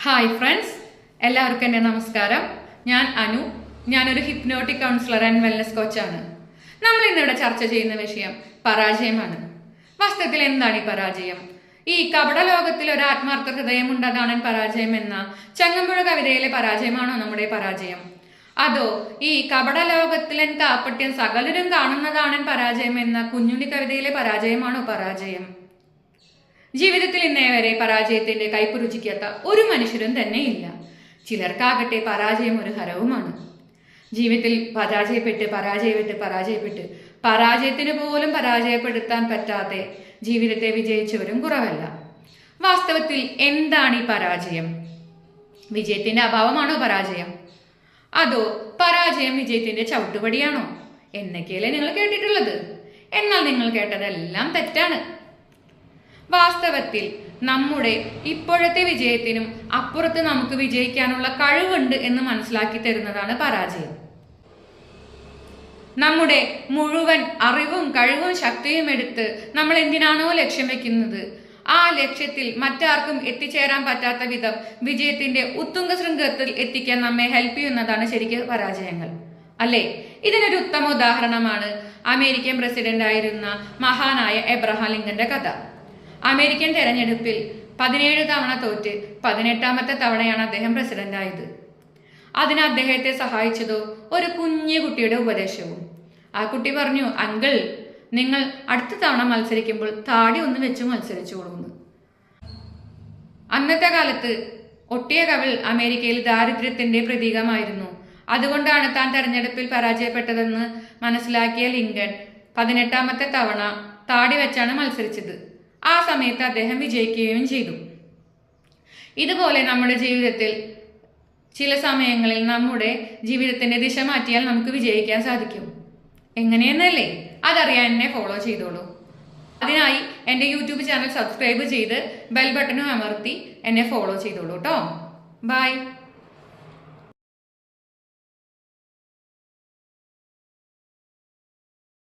Hi friends, എല്ലാവർക്കും എൻ്റെ നമസ്കാരം. ഞാൻ അനു. ഞാനൊരു ഹിപ്നോട്ടിക് കൗൺസിലർ ആൻഡ് വെൽനസ് കോച്ചാണ്. നമ്മൾ ഇന്നിവിടെ ചർച്ച ചെയ്യുന്ന വിഷയം പരാജയമാണ്. വാസ്തവത്തിൽ എന്താണ് ഈ പരാജയം? ഈ കപട ലോകത്തിൽ ഒരു ആത്മാർത്ഥ ഹൃദയമുണ്ടതാണ് പരാജയം എന്ന ചങ്ങമ്പുഴ കവിതയിലെ പരാജയമാണോ നമ്മുടെ പരാജയം? അതോ ഈ കപട ലോകത്തിലെ കാപ്പട്യം സകലരും കാണുന്നതാണ് പരാജയം എന്ന കുഞ്ഞുണ്ണി കവിതയിലെ പരാജയമാണോ പരാജയം? ജീവിതത്തിൽ ഇന്നേ വരെ പരാജയത്തിന്റെ കയ്പ് രുചിക്കാത്ത ഒരു മനുഷ്യരും തന്നെ ഇല്ല. ചിലർക്കാകട്ടെ പരാജയം ഒരു ഹരവുമാണ്. ജീവിതത്തിൽ പരാജയപ്പെട്ട് പരാജയത്തിന് പോലും പരാജയപ്പെടുത്താൻ പറ്റാതെ ജീവിതത്തെ വിജയിച്ചവരും കുറവല്ല. വാസ്തവത്തിൽ എന്താണ് ഈ പരാജയം? വിജയത്തിന്റെ അഭാവമാണോ പരാജയം? അതോ പരാജയം വിജയത്തിന്റെ ചവിട്ടുപടിയാണോ എന്നൊക്കെയല്ലേ നിങ്ങൾ കേട്ടിട്ടുള്ളത്? എന്നാൽ നിങ്ങൾ കേട്ടതെല്ലാം തെറ്റാണ്. വാസ്തവത്തിൽ നമ്മുടെ ഇപ്പോഴത്തെ വിജയത്തിനും അപ്പുറത്ത് നമുക്ക് വിജയിക്കാനുള്ള കഴിവുണ്ട് എന്ന് മനസ്സിലാക്കി തരുന്നതാണ് പരാജയം. നമ്മുടെ മുഴുവൻ അറിവും കഴിവും ശക്തിയും എടുത്ത് നമ്മൾ എന്തിനാണോ ലക്ഷ്യം വെക്കുന്നത്, ആ ലക്ഷ്യത്തിൽ മറ്റാർക്കും എത്തിച്ചേരാൻ പറ്റാത്ത വിധം വിജയത്തിന്റെ ഉത്തുംഗ ശൃംഖത്തിൽ എത്തിക്കാൻ നമ്മെ ഹെൽപ്പ് ചെയ്യുന്നതാണ് ശരിക്കും പരാജയങ്ങൾ, അല്ലേ? ഇതിനൊരു ഉത്തമ ഉദാഹരണമാണ് അമേരിക്കൻ പ്രസിഡന്റ് ആയിരുന്ന മഹാനായ എബ്രഹാം ലിങ്കന്റെ കഥ. അമേരിക്കൻ തെരഞ്ഞെടുപ്പിൽ 17 തവണ തോറ്റ് 18ാമത്തെ തവണയാണ് അദ്ദേഹം പ്രസിഡന്റ് ആയത്. അതിന് അദ്ദേഹത്തെ സഹായിച്ചതോ ഒരു കുഞ്ഞു കുട്ടിയുടെ ഉപദേശവും. ആ കുട്ടി പറഞ്ഞു, അങ്കിൾ, നിങ്ങൾ അടുത്ത തവണ മത്സരിക്കുമ്പോൾ താടി ഒന്ന് വെച്ച് മത്സരിച്ചോളൂന്ന്. അന്നത്തെ കാലത്ത് ഒട്ടിയ കവിൾ അമേരിക്കയിൽ ദാരിദ്ര്യത്തിന്റെ പ്രതീകമായിരുന്നു. അതുകൊണ്ടാണ് താൻ തെരഞ്ഞെടുപ്പിൽ പരാജയപ്പെട്ടതെന്ന് മനസ്സിലാക്കിയ ലിങ്കൺ 18ാമത്തെ തവണ താടി വെച്ചാണ് മത്സരിച്ചത്. ആ സമയത്ത് അദ്ദേഹം വിജയിക്കുകയും ചെയ്തു. ഇതുപോലെ നമ്മുടെ ജീവിതത്തിൽ ചില സമയങ്ങളിൽ നമ്മുടെ ജീവിതത്തിന്റെ ദിശ മാറ്റിയാൽ നമുക്ക് വിജയിക്കാൻ സാധിക്കും. എങ്ങനെയെന്നല്ലേ? അതറിയാൻ എന്നെ ഫോളോ ചെയ്തോളൂ. അതിനായി എൻ്റെ യൂട്യൂബ് ചാനൽ സബ്സ്ക്രൈബ് ചെയ്ത് ബെൽ ബട്ടണും അമർത്തി എന്നെ ഫോളോ ചെയ്തോളൂ കേട്ടോ. ബൈ.